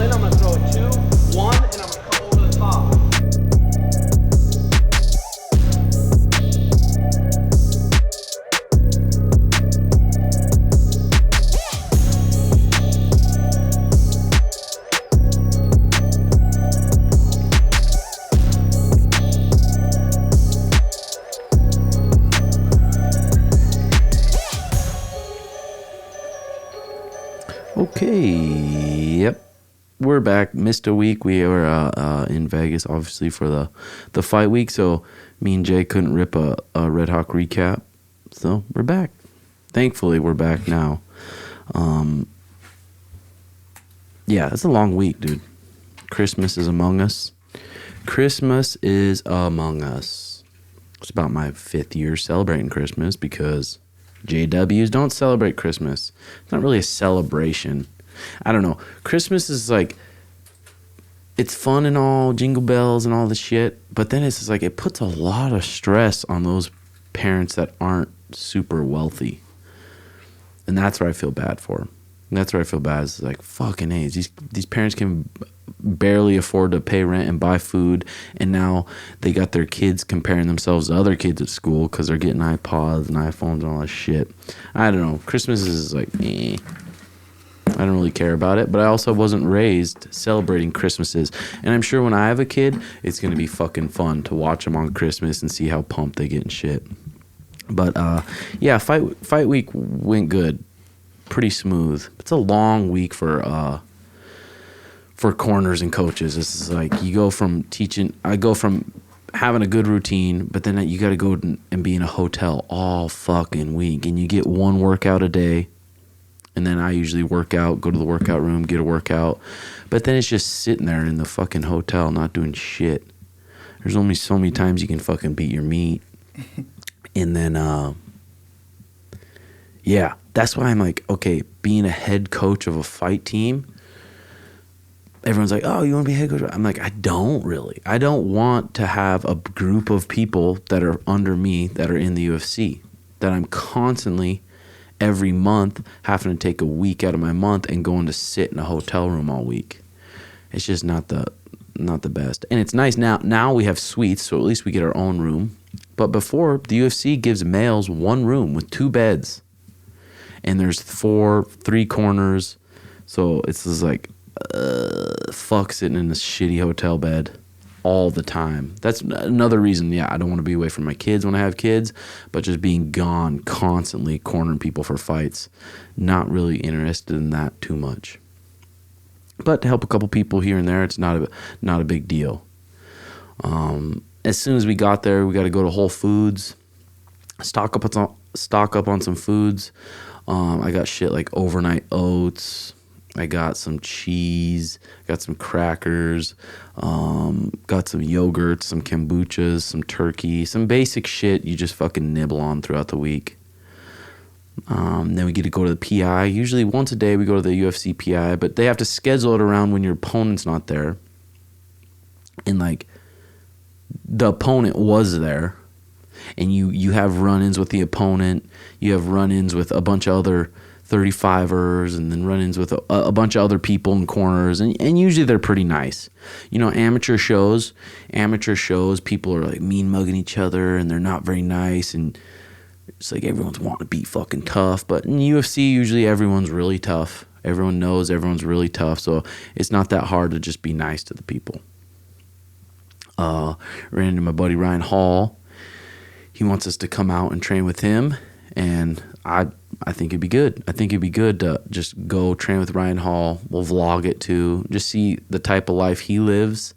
in, I'm gonna throw a 2, 1, and I'm gonna come over the top. Okay, yep, we're back. Missed a week. We were in Vegas, obviously, for the fight week, so me and Jay couldn't rip a RedHawk recap, so we're back. Thankfully, we're back now. Yeah, it's a long week, dude. Christmas is among us. Christmas is among us. It's about my 5th year celebrating Christmas because JWs don't celebrate Christmas. It's not really a celebration. I don't know. Christmas is like, it's fun and all, jingle bells and all the shit, but then it's just like, it puts a lot of stress on those parents that aren't super wealthy. And that's where I feel bad for. And that's where I feel bad. It's like, fucking A, these parents can barely afford to pay rent and buy food, and now they got their kids comparing themselves to other kids at school because they're getting iPods and iPhones and all that shit. I don't know. Christmas is like, I don't really care about it, but I also wasn't raised celebrating Christmases, and I'm sure when I have a kid, it's going to be fucking fun to watch them on Christmas and see how pumped they get and shit. But yeah, fight week went good, pretty smooth. It's a long week for corners and coaches. This is like, you go from teaching, I go from having a good routine, but then you got to go and be in a hotel all fucking week, and you get one workout a day, and then I usually work out, go to the workout room, get a workout, but then it's just sitting there in the fucking hotel not doing shit. There's only so many times you can fucking beat your meat. And then yeah, that's why I'm like, okay, being a head coach of a fight team, everyone's like, oh, you want to be head coach? I'm like, I don't really. I don't want to have a group of people that are under me that are in the UFC, that I'm constantly, every month, having to take a week out of my month and going to sit in a hotel room all week. It's just not the best. And it's nice now we have suites, so at least we get our own room. But before, the UFC gives males one room with 2 beds. And there's 3 corners. So it's just like, fuck sitting in this shitty hotel bed all the time. That's another reason, yeah, I don't want to be away from my kids when I have kids, but just being gone constantly, cornering people for fights. Not really interested in that too much. But to help a couple people here and there, it's not a big deal. As soon as we got there, we got to go to Whole Foods, stock up on some foods. I got shit like overnight oats. I got some cheese, got some crackers, got some yogurt, some kombuchas, some turkey, some basic shit you just fucking nibble on throughout the week. Then we get to go to the PI. Usually once a day we go to the UFC PI, but they have to schedule it around when your opponent's not there. And like, the opponent was there, and you have run-ins with the opponent. You have run-ins with a bunch of other 35ers, and then run-ins with a bunch of other people in corners, and usually they're pretty nice. You know, amateur shows, people are like mean mugging each other, and they're not very nice, and it's like everyone's wanting to be fucking tough. But in UFC, usually everyone's really tough. Everyone knows everyone's really tough, so it's not that hard to just be nice to the people. Ran into my buddy Ryan Hall. He wants us to come out and train with him, and I think it'd be good. I think it'd be good to just go train with Ryan Hall. We'll vlog it too, just see the type of life he lives,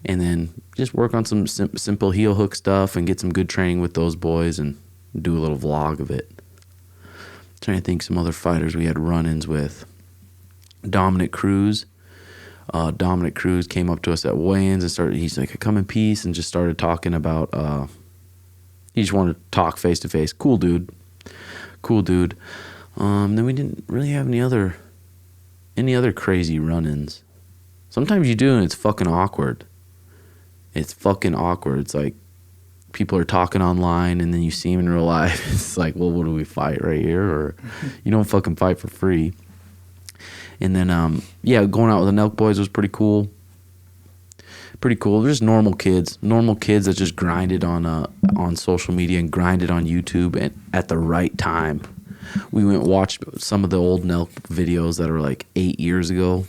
and then just work on some simple heel hook stuff and get some good training with those boys and do a little vlog of it. Trying to think some other fighters we had run-ins with. Dominic Cruz came up to us at weigh-ins and he's like, come in peace, and just started talking about, he just wanted to talk face to face. Cool dude. Then we didn't really have any other crazy run-ins. Sometimes you do, and it's fucking awkward. It's like people are talking online, and then you see them in real life. It's like, well, what do we fight right here? Or you don't fucking fight for free. And then, going out with the Nelk Boys was pretty cool. Pretty cool. They're just normal kids that just grinded on social media and grinded on YouTube and at the right time. We went and watched some of the old Nelk videos that are like 8 years ago,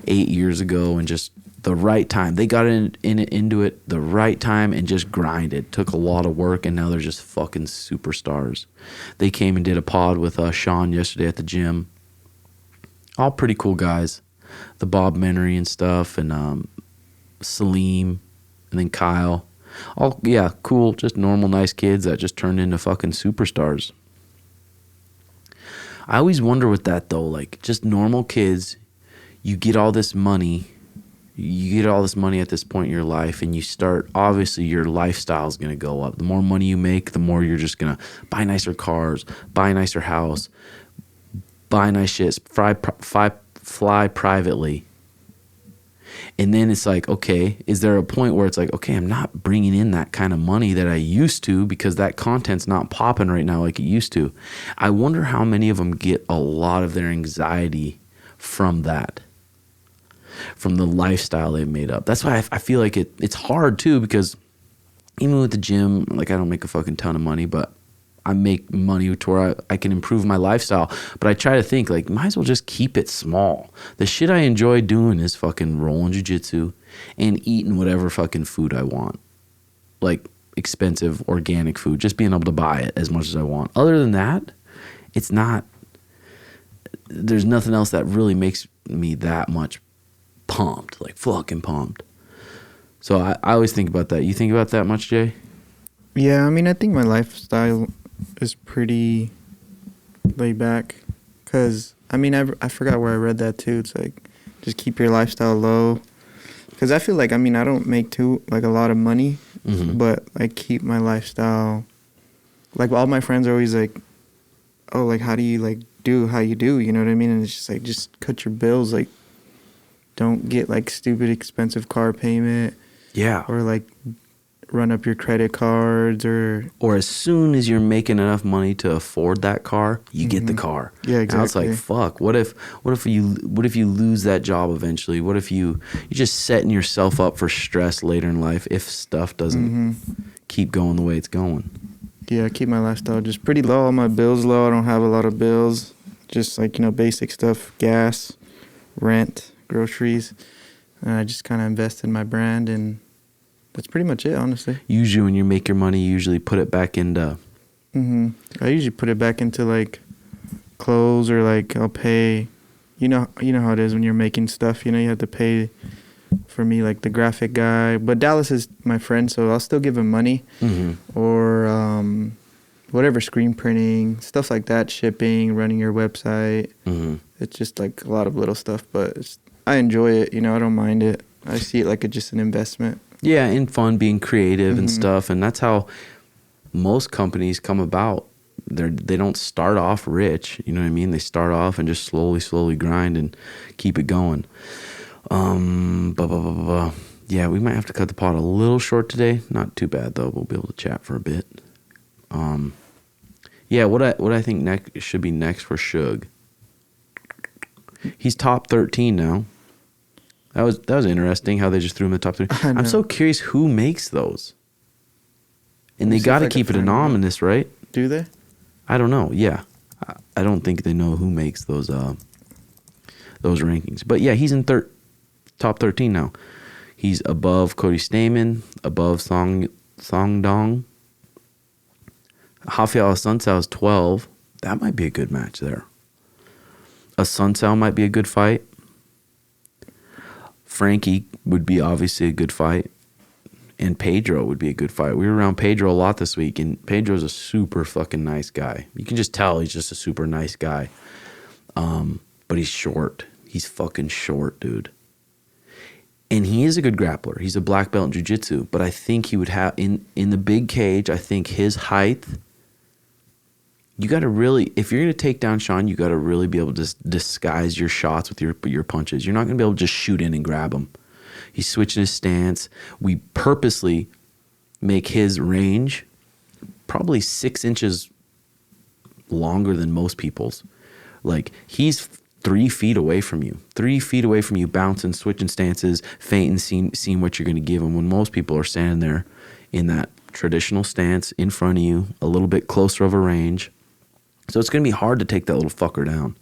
and just the right time. They got into it the right time and just grinded. Took a lot of work, and now they're just fucking superstars. They came and did a pod with Sean yesterday at the gym. All pretty cool guys. The Bob Menery and stuff, and Salim, and then Kyle. All, yeah, cool, just normal, nice kids that just turned into fucking superstars. I always wonder with that, though, like, just normal kids, you get all this money at this point in your life, and you start, obviously your lifestyle is going to go up. The more money you make, the more you're just going to buy nicer cars, buy a nicer house, buy nice shit, fly privately. And then it's like, okay, is there a point where it's like, okay, I'm not bringing in that kind of money that I used to because that content's not popping right now like it used to. I wonder how many of them get a lot of their anxiety from that, from the lifestyle they've made up. That's why I feel like it's hard too, because even with the gym, like I don't make a fucking ton of money, but I make money to where I can improve my lifestyle. But I try to think, like, might as well just keep it small. The shit I enjoy doing is fucking rolling jiu-jitsu and eating whatever fucking food I want. Like, expensive organic food. Just being able to buy it as much as I want. Other than that, it's not... There's nothing else that really makes me that much pumped. Like, fucking pumped. So I always think about that. You think about that much, Jay? Yeah, I mean, I think my lifestyle is pretty laid back, because I mean, I forgot where I read that too. It's like, just keep your lifestyle low, because I feel like, I mean, I don't make a lot of money, but I keep my lifestyle, like, all my friends are always like, oh, like, how do you like do how you do, you know what I mean? And it's just like, just cut your bills, like, don't get like stupid expensive car payment, or like run up your credit cards, or as soon as you're making enough money to afford that car, you get the car. Yeah, exactly. Now it's like, fuck, what if you lose that job eventually? What if you're just setting yourself up for stress later in life if stuff doesn't keep going the way it's going? Yeah, I keep my lifestyle just pretty low. All my bills low. I don't have a lot of bills. Just like, basic stuff, gas, rent, groceries. And I just kind of invest in my brand, and that's pretty much it, honestly. Usually when you make your money, you usually put it back into... I usually put it back into, like, clothes, or, like, I'll pay... You know how it is when you're making stuff. You have to pay for me, like, the graphic guy. But Dallas is my friend, so I'll still give him money. Or whatever, screen printing, stuff like that, shipping, running your website. It's just, like, a lot of little stuff, but I enjoy it. I don't mind it. I see it like just an investment. Yeah, and fun, being creative and stuff. And that's how most companies come about. They don't start off rich, you know what I mean? They start off and just slowly grind and keep it going. Yeah, we might have to cut the pod a little short today. Not too bad, though. We'll be able to chat for a bit. Yeah, what I think should be next for Suge. He's top 13 now. That was interesting how they just threw him in the top 3. I'm so curious who makes those. And they got to keep it anonymous, right? Do they? I don't know. Yeah, I don't think they know who makes those rankings. But yeah, he's in top 13 now. He's above Cody Stamen, above Song Dong. Rafael Sunsao is 12. That might be a good match there. A Sunsao might be a good fight. Frankie would be obviously a good fight. And Pedro would be a good fight. We were around Pedro a lot this week, and Pedro's a super fucking nice guy. You can just tell he's just a super nice guy. But he's short. He's fucking short, dude. And he is a good grappler. He's a black belt in jiu-jitsu. But I think he would have, in the big cage, I think his height, you got to really, if you're going to take down Sean, you got to really be able to disguise your shots with your punches. You're not going to be able to just shoot in and grab him. He's switching his stance. We purposely make his range probably 6 inches longer than most people's. Like, he's 3 feet away from you. 3 feet away from you, bouncing, switching stances, feinting, seeing what you're going to give him, when most people are standing there in that traditional stance in front of you, a little bit closer of a range. So it's going to be hard to take that little fucker down.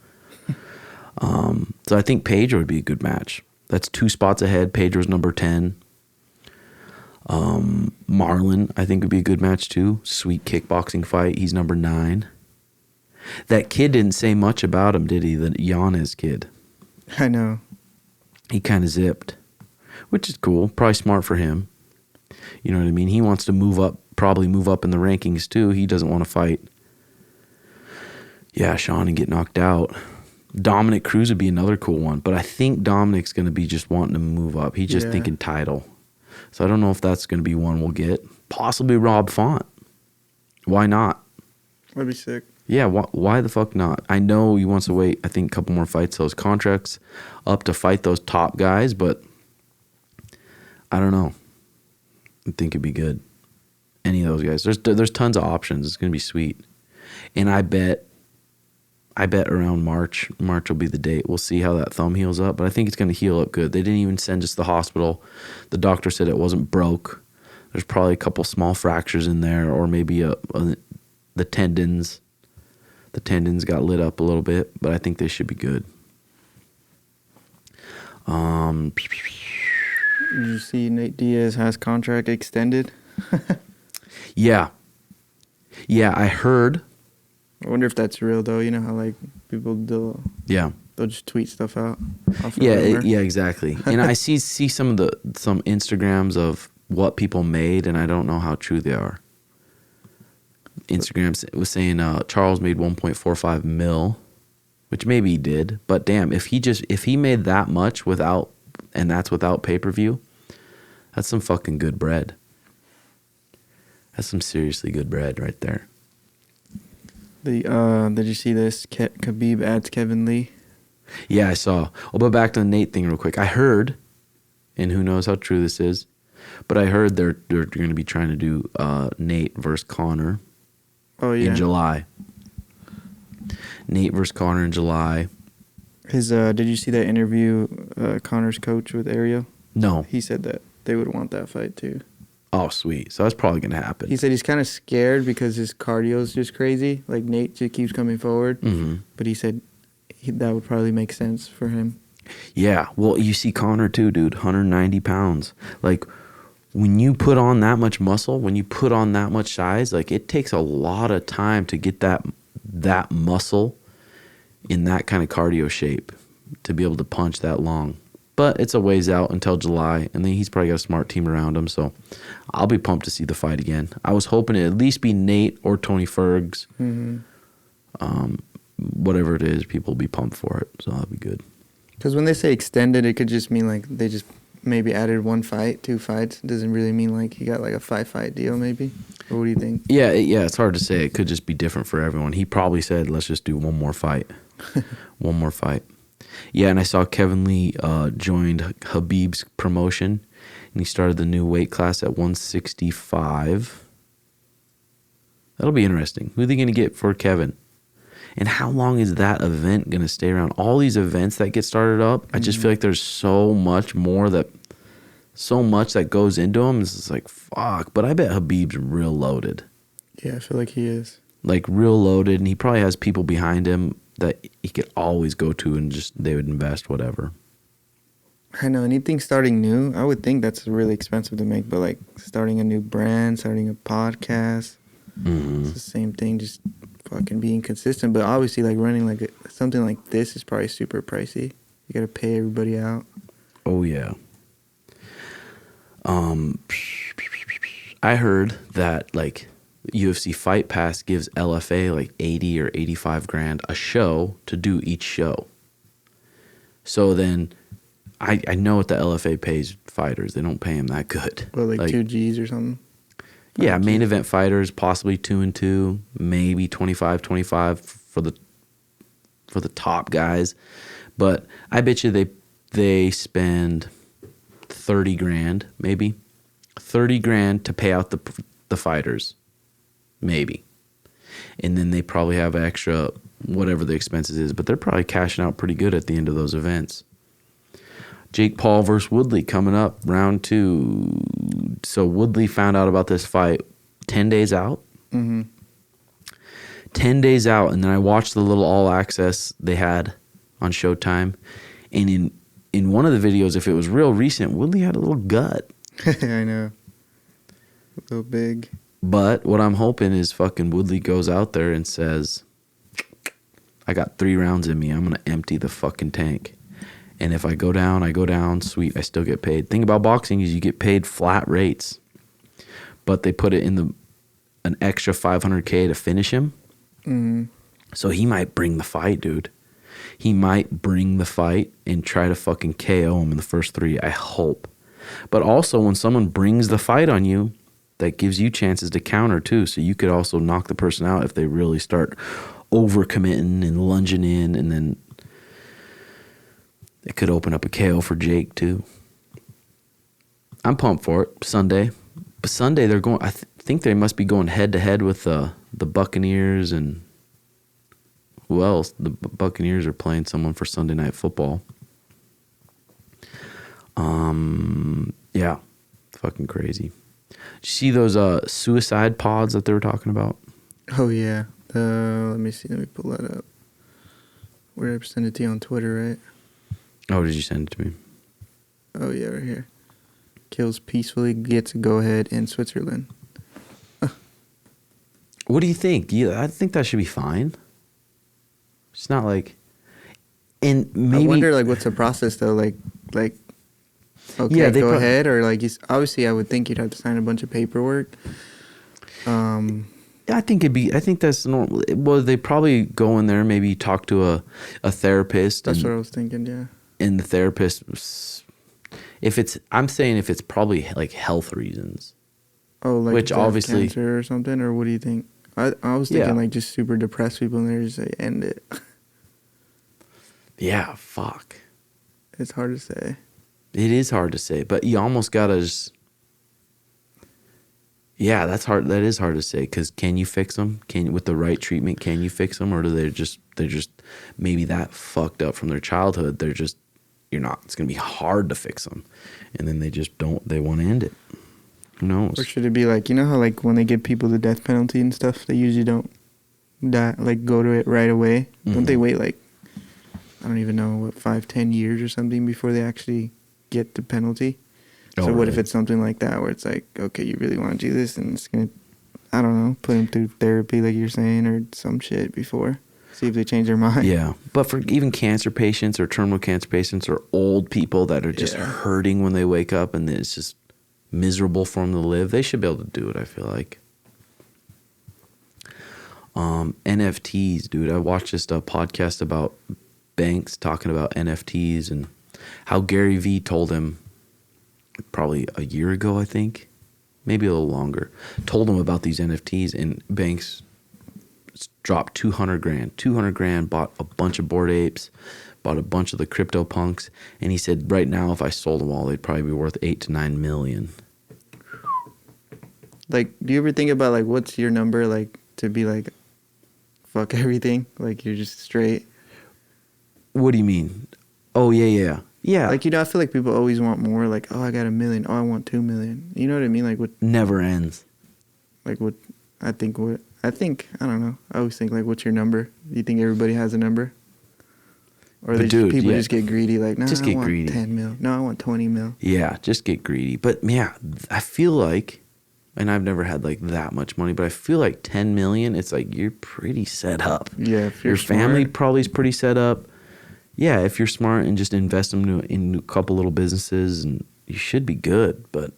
So I think Pedro would be a good match. That's 2 spots ahead. Pedro's number 10. Marlon, I think, would be a good match too. Sweet kickboxing fight. He's number 9. That kid didn't say much about him, did he? The Yanez kid. I know. He kind of zipped, which is cool. Probably smart for him. You know what I mean? He wants to move up, probably move up in the rankings too. He doesn't want to fight. Yeah, Sean, and get knocked out. Dominic Cruz would be another cool one, but I think Dominic's going to be just wanting to move up. He's just thinking title. So I don't know if that's going to be one we'll get. Possibly Rob Font. Why not? That'd be sick. Yeah, why the fuck not? I know he wants to wait, I think, a couple more fights, those contracts up to fight those top guys, but I don't know. I think it'd be good. Any of those guys. There's tons of options. It's going to be sweet. And I bet around March will be the date. We'll see how that thumb heals up, but I think it's going to heal up good. They didn't even send us to the hospital. The doctor said it wasn't broke. There's probably a couple small fractures in there, or maybe the tendons. The tendons got lit up a little bit, but I think they should be good. Did you see Nate Diaz has contract extended? Yeah, I heard. I wonder if that's real though. You know how like people they'll just tweet stuff out. Yeah, exactly. And I see some Instagrams of what people made, and I don't know how true they are. Instagram was saying Charles made 1.45 mil, which maybe he did, but damn, if he made that much without pay-per-view, that's some fucking good bread. That's some seriously good bread right there. Did you see this? Khabib adds Kevin Lee. Yeah, I saw. But back to the Nate thing real quick. I heard, and who knows how true this is, but I heard they're going to be trying to do Nate versus Conor. Oh yeah. In July. Nate versus Conor in July. Did you see that interview Conor's coach with Ariel? No. He said that they would want that fight too. Oh, sweet. So that's probably going to happen. He said he's kind of scared because his cardio is just crazy. Like Nate just keeps coming forward. Mm-hmm. But he said that would probably make sense for him. Yeah. Well, you see Conor too, dude. 190 pounds. Like, when you put on that much muscle, when you put on that much size, like, it takes a lot of time to get that muscle in that kind of cardio shape to be able to punch that long. But it's a ways out until July, and then he's probably got a smart team around him, so I'll be pumped to see the fight again. I was hoping it at least be Nate or Tony Fergs. Mm-hmm. Whatever it is, people will be pumped for it, so that'll be good. Because when they say extended, it could just mean like they just maybe added 1 fight, 2 fights. It doesn't really mean like he got like a 5-fight deal maybe. Or what do you think? Yeah, it's hard to say. It could just be different for everyone. He probably said, let's just do one more fight. One more fight. Yeah, and I saw Kevin Lee joined Khabib's promotion, and he started the new weight class at 165. That'll be interesting. Who are they going to get for Kevin? And how long is that event going to stay around? All these events that get started up, I just feel like there's so much that goes into them. It's just like, fuck. But I bet Khabib's real loaded. Yeah, I feel like he is. Like, real loaded, and he probably has people behind him that he could always go to and just they would invest whatever. I know. Anything starting new, I would think that's really expensive to make. But, like, starting a new brand, starting a podcast, it's the same thing, just fucking being consistent. But obviously, like, running like something like this is probably super pricey. You got to pay everybody out. Oh, yeah. I heard that, like, UFC Fight Pass gives LFA like 80 or 85 grand a show to do each show. So then I know what the LFA pays fighters. They don't pay them that good. Well, like 2 Gs or something? Yeah, main event fighters, possibly 2 and 2, maybe 25 for the top guys. But I bet you they spend 30 grand, maybe. 30 grand to pay out the fighters. Maybe. And then they probably have extra whatever the expenses is, but they're probably cashing out pretty good at the end of those events. Jake Paul versus Woodley coming up, round 2. So Woodley found out about this fight 10 days out. 10 days out, and then I watched the little all access they had on Showtime, and in one of the videos, if it was real recent, Woodley had a little gut. I know. A little big. But what I'm hoping is fucking Woodley goes out there and says, I got 3 rounds in me. I'm going to empty the fucking tank. And if I go down, I go down. Sweet, I still get paid. Thing about boxing is you get paid flat rates. But they put it in an extra $500K to finish him. So he might bring the fight, dude. He might bring the fight and try to fucking KO him in the first 3. I hope. But also, when someone brings the fight on you, that gives you chances to counter too. So you could also knock the person out if they really start overcommitting and lunging in, and then it could open up a KO for Jake too. I'm pumped for it. Sunday. But Sunday they're going, I think they must be going head to head with the Buccaneers, and who else? The Buccaneers are playing someone for Sunday Night Football. Yeah, fucking crazy. Did you see those suicide pods that they were talking about? Oh yeah. Let me see. Let me pull that up. Where I sent it to you on Twitter, right? Oh, did you send it to me? Oh yeah, right here. Kills peacefully, gets a go ahead in Switzerland. What do you think? Yeah, I think that should be fine. It's not like, and maybe I wonder like what's the process though? Like okay, yeah, go ahead, or like obviously I would think you'd have to sign a bunch of paperwork. I think that's normal. Well, they probably go in there, maybe talk to a therapist. That's what I was thinking. Yeah. And the therapist, I'm saying if it's probably like health reasons. Oh, like which obviously cancer or something, or what do you think? I was thinking like just super depressed people, and they just say end it. Yeah, fuck. It's hard to say. It is hard to say, but you almost gotta just. Yeah, that's hard. That is hard to say, because can you fix them? With the right treatment, can you fix them, or do they're just maybe that fucked up from their childhood? You're not. It's gonna be hard to fix them, and then they just don't. They want to end it. Who knows? Or should it be like, you know how like when they give people the death penalty and stuff, they usually don't die, like go to it right away. Mm-hmm. Don't they wait like, I don't even know, 5-10 years or something before they actually get the penalty? So what really? If it's something like that where it's like, okay, you really want to do this, and it's gonna, I don't know, put them through therapy like you're saying, or some shit before, see if they change their mind. Yeah, but for even cancer patients or terminal cancer patients or old people that are just hurting when they wake up and it's just miserable for them to live, they should be able to do it, I feel like. NFTs, dude. I watched this podcast about banks talking about NFTs and how Gary Vee told him probably a year ago, I think, maybe a little longer, told him about these NFTs, and banks dropped 200 grand, bought a bunch of Bored Apes, bought a bunch of the crypto punks, and he said right now if I sold them all, they'd probably be worth 8 to 9 million. Like, do you ever think about like what's your number, like to be like fuck everything, like you're just straight? What do you mean? Oh yeah. Like, you know, I feel like people always want more. Like, oh, I got $1 million. Oh, I want 2 million. You know what I mean? Like, what? Never ends. Like, what? I think. I don't know. I always think like, what's your number? Do you think everybody has a number? Or people just get greedy? Like, nah, I want greedy. 10 mil. No, I want 20 mil. Yeah, just get greedy. But yeah, I feel like, and I've never had like that much money, but I feel like 10 million. It's like you're pretty set up. Yeah, if your family probably is pretty set up. Yeah, if you're smart and just invest them in a couple little businesses, and you should be good. But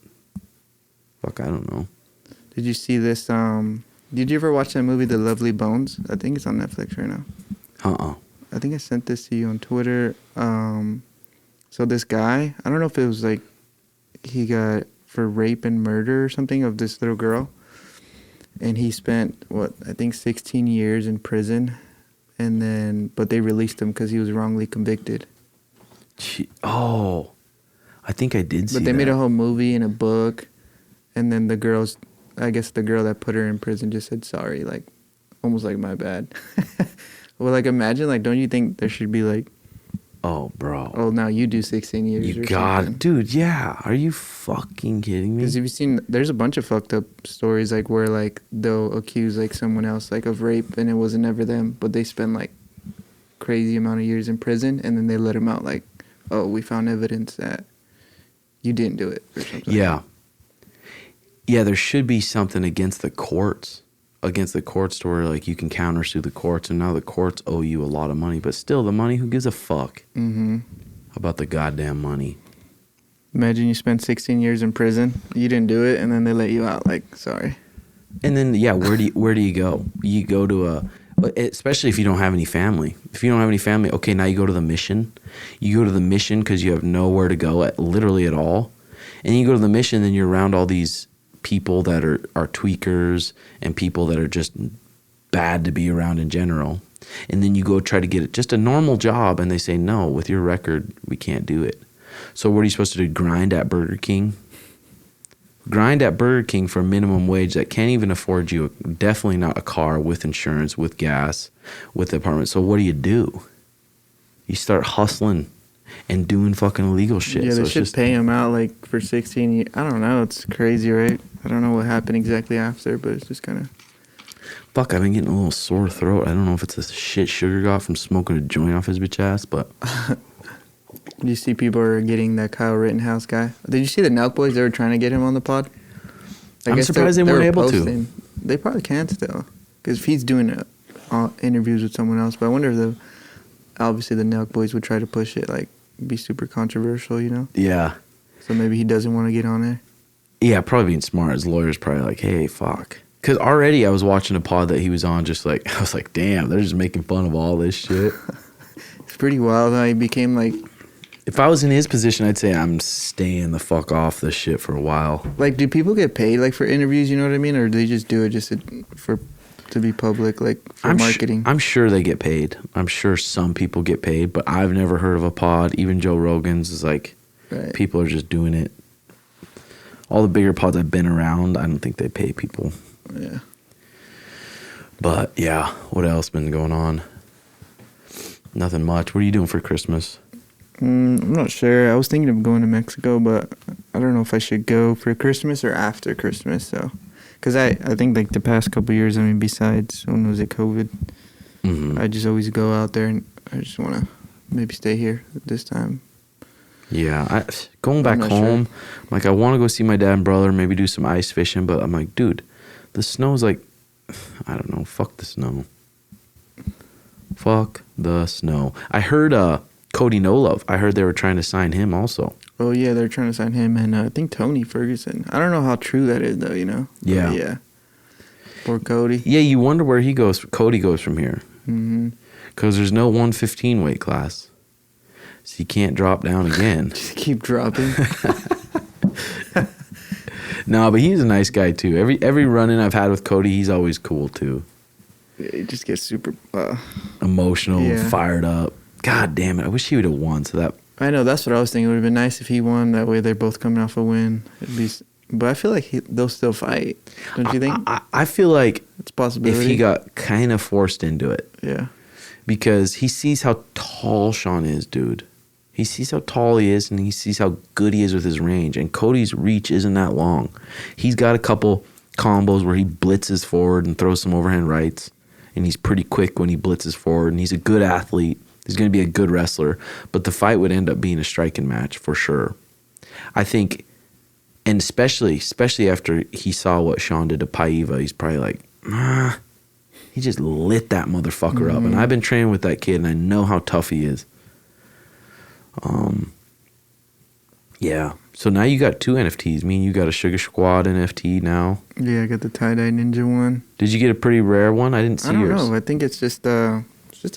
fuck, I don't know. Did you see this? Did you ever watch that movie, The Lovely Bones? I think it's on Netflix right now. I think I sent this to you on Twitter. So this guy, I don't know if it was like he got for rape and murder or something of this little girl, and he spent I think 16 years in prison. And then, but they released him because he was wrongly convicted. I think I did see that. But they made a whole movie and a book. And then the girl that put her in prison just said sorry, like, almost like my bad. Well, like, imagine, like, don't you think there should be, like, Oh, bro. oh, now you do 16 years You or got something? it. Dude, yeah. Are you fucking kidding me? Because have you seen, there's a bunch of fucked up stories, like, where, like, they'll accuse, like, someone else, like, of rape, and it wasn't ever them, but they spend, like, crazy amount of years in prison, and then they let them out, like, oh, we found evidence that you didn't do it, or something. Yeah. Yeah, there should be something against the courts. Against the courts to where, like, you can countersue the courts, and now the courts owe you a lot of money. But still, the money, who gives a fuck about the goddamn money? Imagine you spent 16 years in prison, you didn't do it, and then they let you out, like, sorry. And then, yeah, where do you go? You go to especially if you don't have any family. If you don't have any family, okay, now you go to the mission. You go to the mission because you have nowhere to go literally at all. And you go to the mission, then you're around all these people that are tweakers and people that are just bad to be around in general. And then you go try to get just a normal job, and they say, no, with your record, we can't do it. So what are you supposed to do? Grind at Burger King? Grind at Burger King for minimum wage that can't even afford you, definitely not a car with insurance, with gas, with the apartment. So what do? You start hustling and doing fucking illegal shit. Yeah, so they it's should just, pay him out, like, for 16 years. I don't know. It's crazy, right? I don't know what happened exactly after, but it's just kind of... fuck, I've been getting a little sore throat. I don't know if it's a shit Sugar got from smoking a joint off his bitch ass, but... You see people are getting that Kyle Rittenhouse guy. Did you see the Nelk Boys? They were trying to get him on the pod. I'm surprised they weren't able to. They probably can still. Because if he's doing interviews with someone else. But I wonder if obviously the Nelk Boys would try to push it, like, be super controversial, you know? Yeah. So maybe he doesn't want to get on there. Yeah, probably being smart. His lawyer's probably like, hey, fuck. Because already I was watching a pod that he was on, just like, I was like, damn, they're just making fun of all this shit. It's pretty wild how he became, like... If I was in his position, I'd say I'm staying the fuck off this shit for a while. Like, do people get paid, like, for interviews, you know what I mean? Or do they just do it just to be public, like, for marketing? I'm sure they get paid. I'm sure some people get paid, but I've never heard of a pod. Even Joe Rogan's is like, Right. People are just doing it. All the bigger pods I've been around, I don't think they pay people. Yeah. But, yeah, what else been going on? Nothing much. What are you doing for Christmas? I'm not sure. I was thinking of going to Mexico, but I don't know if I should go for Christmas or after Christmas. So, because I think like the past couple of years, I mean, besides when was it COVID, I just always go out there, and I just want to maybe stay here this time. Yeah, going back home, sure. like I want to go see my dad and brother, maybe do some ice fishing, but I'm like, dude, the snow's like, I don't know, fuck the snow. Fuck the snow. I heard Cody No Love. I heard they were trying to sign him also. Oh yeah, they're trying to sign him, and I think Tony Ferguson. I don't know how true that is though, you know. Yeah. But yeah. Poor Cody. Yeah, you wonder where he goes. Cody goes from here. Mm-hmm. Because there's no 115 weight class, so he can't drop down again. Just keep dropping. No, but he's a nice guy too. Every run-in I've had with Cody, he's always cool too. Yeah, he just gets super Emotional, Yeah. fired up. God damn it! I wish he would have won. So that I know, that's what I was thinking. It would have been nice if he won. That way they're both coming off a win. But I feel like they'll still fight. Don't you think? I feel like It's a possibility. if he got kind of forced into it, Yeah. because he sees how tall Sean is, dude. He sees how tall he is, and he sees how good he is with his range. And Cody's reach isn't that long. He's got a couple combos where he blitzes forward and throws some overhand rights, and he's pretty quick when he blitzes forward, and he's a good athlete. He's going to be a good wrestler, but the fight would end up being a striking match for sure. I think, and especially after he saw what Sean did to Paiva, he's probably like, he just lit that motherfucker up. And I've been training with that kid, and I know how tough he is. Yeah. So now you got 2 NFTs. Me and you got a Sugar Squad NFT now. Yeah, I got the tie-dye ninja one. Did you get a pretty rare one? I didn't see I don't yours. know. I think it's just a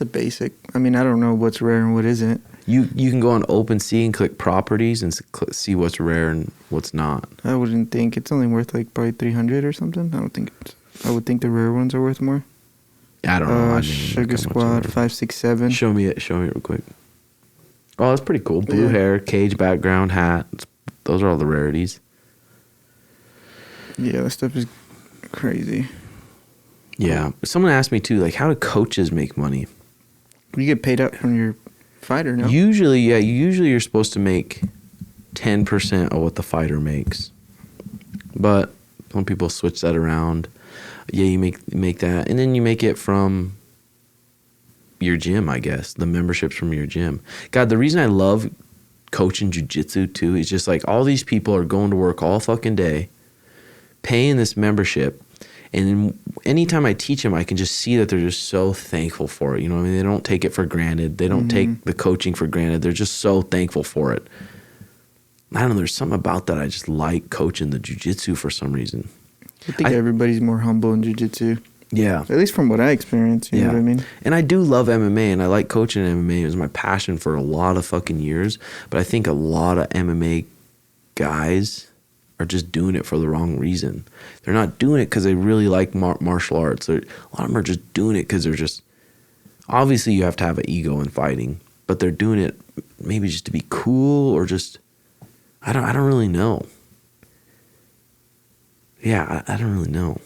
basic. I mean, I don't know what's rare and what isn't. You can go on OpenSea and click properties and see what's rare and what's not. I wouldn't think it's only worth like probably 300 or something. I would think the rare ones are worth more. I don't know. I didn't Sugar look how much Squad they were. 567. Show me it real quick. Oh, that's pretty cool. Blue Yeah. hair, cage background, hat. Those are all the rarities. Yeah, that stuff is crazy. Yeah. Someone asked me too, like, how do coaches make money? You get paid out from your fighter, no? Usually, yeah. Usually, you're supposed to make 10% of what the fighter makes, but some people switch that around. Yeah, you make that, and then you make it from your gym, I guess. The memberships from your gym. God, the reason I love coaching jiu-jitsu too is just like all these people are going to work all fucking day, paying this membership, and anytime I teach them, I can just see that they're just so thankful for it. You know what I mean? They don't take it for granted. They don't take the coaching for granted. They're just so thankful for it. I don't know. There's something about that. I just like coaching the jiu-jitsu for some reason. I think everybody's more humble in jiu-jitsu. Yeah. At least from what I experienced, you know what I mean? And I do love MMA, and I like coaching MMA. It was my passion for a lot of fucking years. But I think a lot of MMA guys are just doing it for the wrong reason. They're not doing it because they really like martial arts. A lot of them are just doing it because they're just... Obviously, you have to have an ego in fighting, but they're doing it maybe just to be cool or just... I don't really know. Yeah, I don't really know.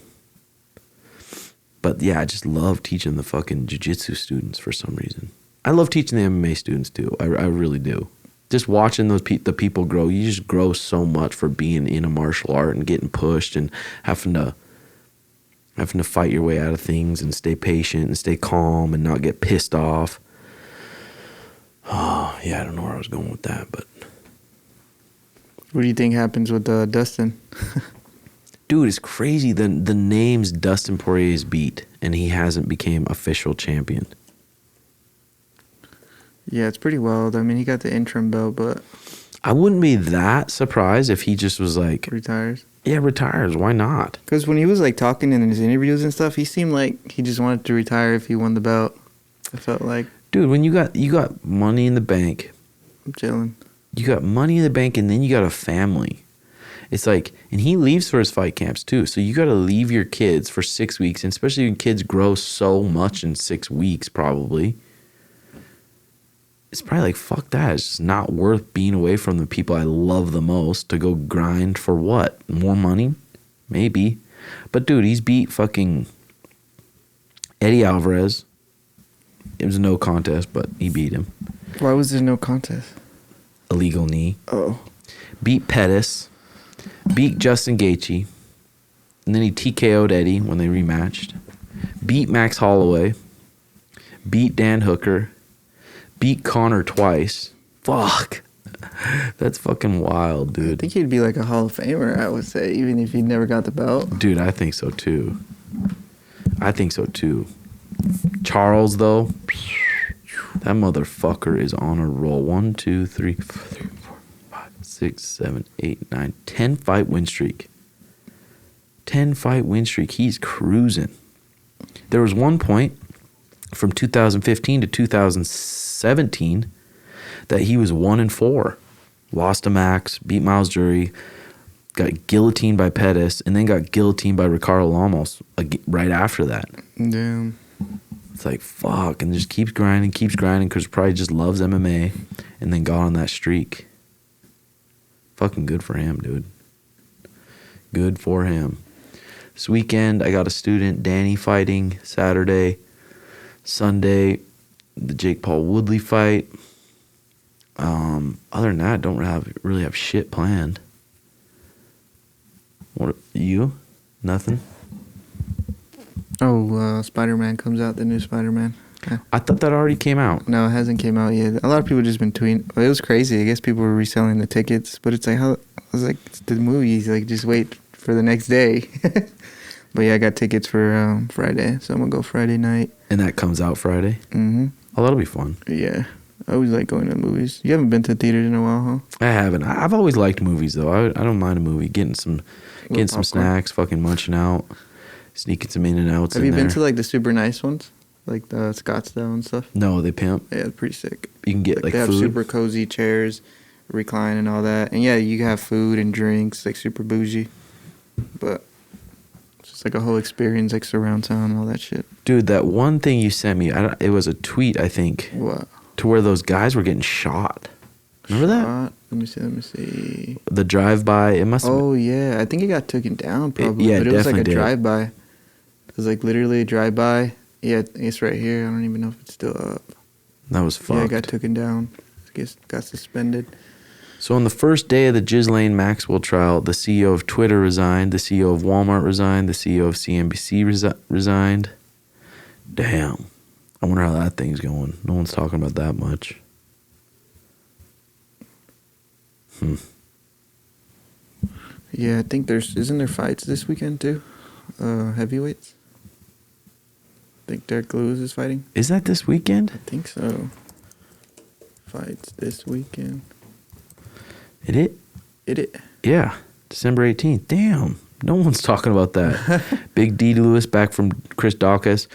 But yeah, I just love teaching the fucking jiu-jitsu students for some reason. I love teaching the MMA students too. I really do. Just watching the people grow, you just grow so much for being in a martial art and getting pushed and having to fight your way out of things and stay patient and stay calm and not get pissed off. Oh, yeah, I don't know where I was going with that, but... What do you think happens with Dustin? Dude, it's crazy. The names Dustin Poirier's beat, and he hasn't became official champion. Yeah, it's pretty wild. I mean, he got the interim belt, but... I wouldn't be that surprised if he just was like... Retires? Yeah, retires. Why not? Because when he was like talking in his interviews and stuff, he seemed like he just wanted to retire if he won the belt. I felt like... Dude, when you got money in the bank... I'm chilling. You got money in the bank, and then you got a family. It's like, and he leaves for his fight camps too. So you got to leave your kids for 6 weeks, and especially when kids grow so much in 6 weeks, probably. It's probably like, fuck that. It's just not worth being away from the people I love the most to go grind for what? More money? Maybe. But dude, he's beat fucking Eddie Alvarez. It was a no contest, but he beat him. Why was there no contest? Illegal knee. Oh. Beat Pettis. Beat Justin Gaethje. And then he TKO'd Eddie when they rematched. Beat Max Holloway. Beat Dan Hooker. Beat Connor twice. Fuck. That's fucking wild, dude. I think he'd be like a Hall of Famer, I would say, even if he never got the belt. Dude, I think so too. Charles, though, that motherfucker is on a roll. 1, 2, 3, 4, 5, 6, 7, 8, 9, 10 fight win streak. 10 fight win streak. He's cruising. There was one point from 2015 to 2017 that he was 1-4. Lost to Max, beat Miles Jury, got guillotined by Pettis, and then got guillotined by Ricardo Lamos right after that. Damn. It's like, fuck, and just keeps grinding, because probably just loves MMA, and then got on that streak. Fucking good for him, dude. Good for him. This weekend, I got a student, Danny, fighting Saturday. Sunday, the Jake Paul Woodley fight. Other than that, I don't really have shit planned. What, you? Nothing? Oh, Spider-Man comes out, the new Spider-Man. Yeah. I thought that already came out. No, it hasn't came out yet. A lot of people just been tweeting. It was crazy. I guess people were reselling the tickets, but it's like, how? I was like, it's the movies. Like, just wait for the next day. But yeah, I got tickets for Friday, so I'm gonna go Friday night. And that comes out Friday? Mm-hmm. Oh, that'll be fun. Yeah. I always like going to movies. You haven't been to theaters in a while, huh? I haven't. I've always liked movies, though. I don't mind a movie. Getting some snacks, fucking munching out, sneaking some in and outs. Have you been to like the super nice ones? Like the Scottsdale and stuff? No, they pimp. Yeah, it's pretty sick. You can get like they food. Have super cozy chairs, recline and all that. And yeah, you have food and drinks, like super bougie. But it's just like a whole experience, like surround sound and all that shit. Dude, that one thing you sent me, it was a tweet, I think. What? To where those guys were getting shot. Remember that? Let me see. The drive-by, it must have been. Oh, yeah. I think it got taken down probably. Yeah, but it was like a definitely did. drive-by. It was like literally a drive-by. Yeah, it's right here. I don't even know if it's still up. That was fucked. Yeah, I got taken down. I guess got suspended. So on the first day of the Ghislaine Maxwell trial, the CEO of Twitter resigned, the CEO of Walmart resigned, the CEO of CNBC resigned. Damn. I wonder how that thing's going. No one's talking about that much. Yeah, I think isn't there fights this weekend too? Heavyweights. I think Derek Lewis is fighting. Is that this weekend? I think so. Fights this weekend. It. Yeah, December 18th. Damn, no one's talking about that. Big D Lewis back from Chris Dawkins.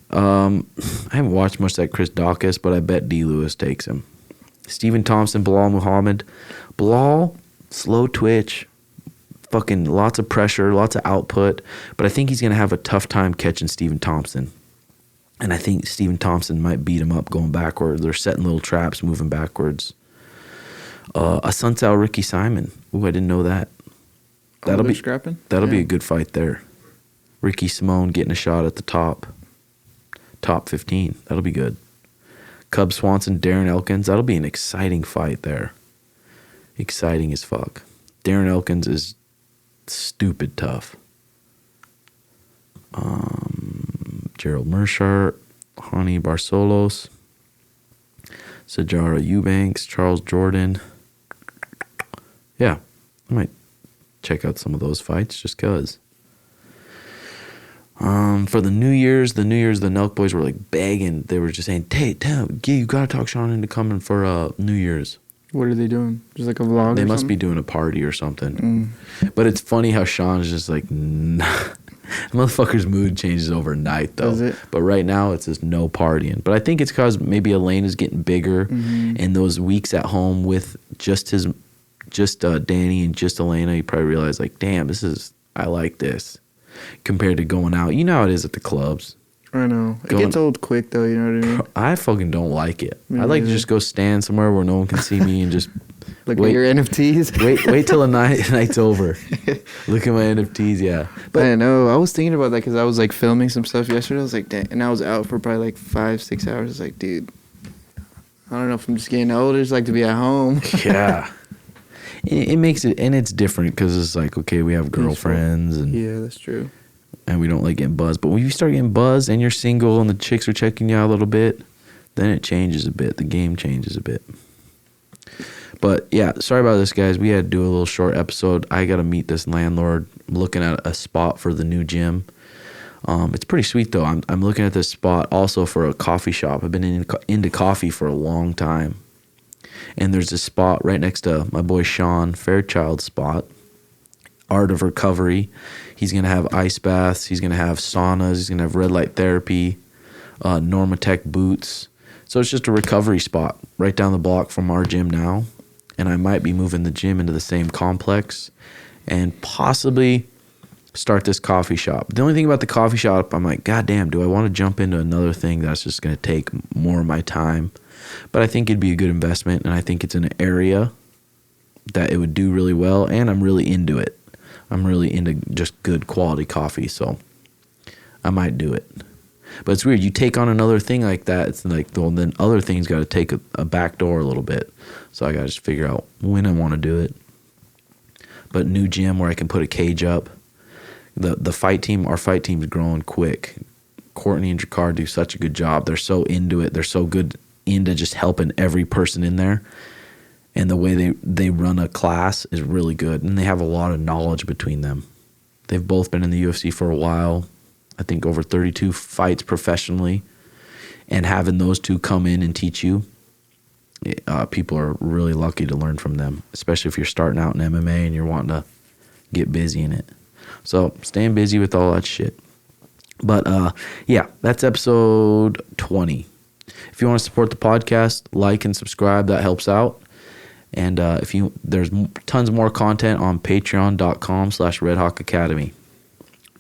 I haven't watched much of that Chris Dawkins, but I bet D Lewis takes him. Stephen Thompson, Bilal Muhammad. Bilal, slow twitch, fucking lots of pressure, lots of output, but I think he's going to have a tough time catching Stephen Thompson. And I think Stephen Thompson might beat him up going backwards. They're setting little traps, moving backwards. A Sunsao Ricky Simon. Ooh, I didn't know that. That'll be scrapping. That'll be a good fight there. Ricky Simone getting a shot at the top 15. That'll be good. Cub Swanson, Darren Elkins. That'll be an exciting fight there. Exciting as fuck. Darren Elkins is stupid tough. Gerald Mershart, Hani Barcelos, Sajara Eubanks, Charles Jordan. Yeah, I might check out some of those fights just because. For the New Year's, the Nelk Boys were like begging. They were just saying, Tate, you gotta talk Sean into coming for New Year's. What are they doing? Just like a vlog? They or must something? be doing a party or something. But it's funny how Sean's just like, nah. The motherfucker's mood changes overnight though. Does it? But right now it's just no partying. But I think it's because maybe Elaine is getting bigger, and those weeks at home with just Danny and just Elena, you probably realize like, damn, I like this compared to going out. You know how it is at the clubs. I know. It gets old quick though, you know what I mean? I fucking don't like it. Me I like to neither. just go stand somewhere where no one can see me and just Look at your NFTs. wait till the night's over. Look at my NFTs, yeah. But I know. I was thinking about that because I was like filming some stuff yesterday. I was like, dang. And I was out for probably like 5-6 hours. I was like, dude, I don't know if I'm just getting older. I just like to be at home. Yeah. It makes it, and it's different because it's like, okay, we have girlfriends and Yeah, that's true. and we don't like getting buzzed. But when you start getting buzzed and you're single and the chicks are checking you out a little bit, then it changes a bit. The game changes a bit. But yeah, sorry about this, guys. We had to do a little short episode. I got to meet this landlord. I'm looking at a spot for the new gym. It's pretty sweet though. I'm looking at this spot also for a coffee shop. I've been into coffee for a long time. And there's this spot right next to my boy Sean Fairchild's spot, Art of Recovery. He's going to have ice baths. He's going to have saunas. He's going to have red light therapy, Normatec boots. So it's just a recovery spot right down the block from our gym now. And I might be moving the gym into the same complex and possibly start this coffee shop. The only thing about the coffee shop, I'm like, God damn, do I want to jump into another thing that's just going to take more of my time? But I think it'd be a good investment, and I think it's in an area that it would do really well, and I'm really into it. I'm really into just good quality coffee, so I might do it. But it's weird. You take on another thing like that, it's like, well, then other things got to take a back door a little bit. So I got to just figure out when I want to do it. But new gym where I can put a cage up. The fight team, our fight team's growing quick. Courtney and Jacquard do such a good job. They're so into it. They're so good into just helping every person in there. And the way they run a class is really good. And they have a lot of knowledge between them. They've both been in the UFC for a while. I think over 32 fights professionally. And having those two come in and teach you, people are really lucky to learn from them, especially if you're starting out in MMA and you're wanting to get busy in it. So staying busy with all that shit. But yeah, that's episode 20. If you want to support the podcast, like and subscribe. That helps out. And there's tons more content on patreon.com/RedHawk Academy.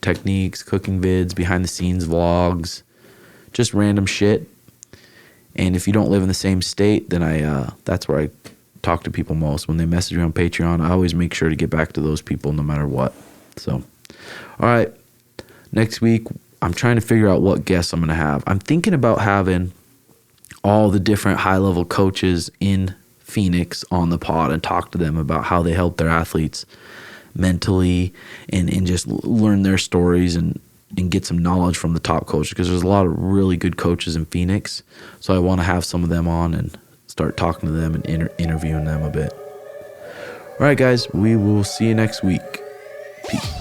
Techniques, cooking vids, behind the scenes vlogs, just random shit. And if you don't live in the same state, then that's where I talk to people most. When they message me on Patreon, I always make sure to get back to those people no matter what. So, all right. Next week, I'm trying to figure out what guests I'm going to have. I'm thinking about having all the different high-level coaches in Phoenix on the pod and talk to them about how they help their athletes mentally and just learn their stories and get some knowledge from the top coaches, because there's a lot of really good coaches in Phoenix. So I want to have some of them on and start talking to them and interviewing them a bit. All right, guys, we will see you next week. Peace.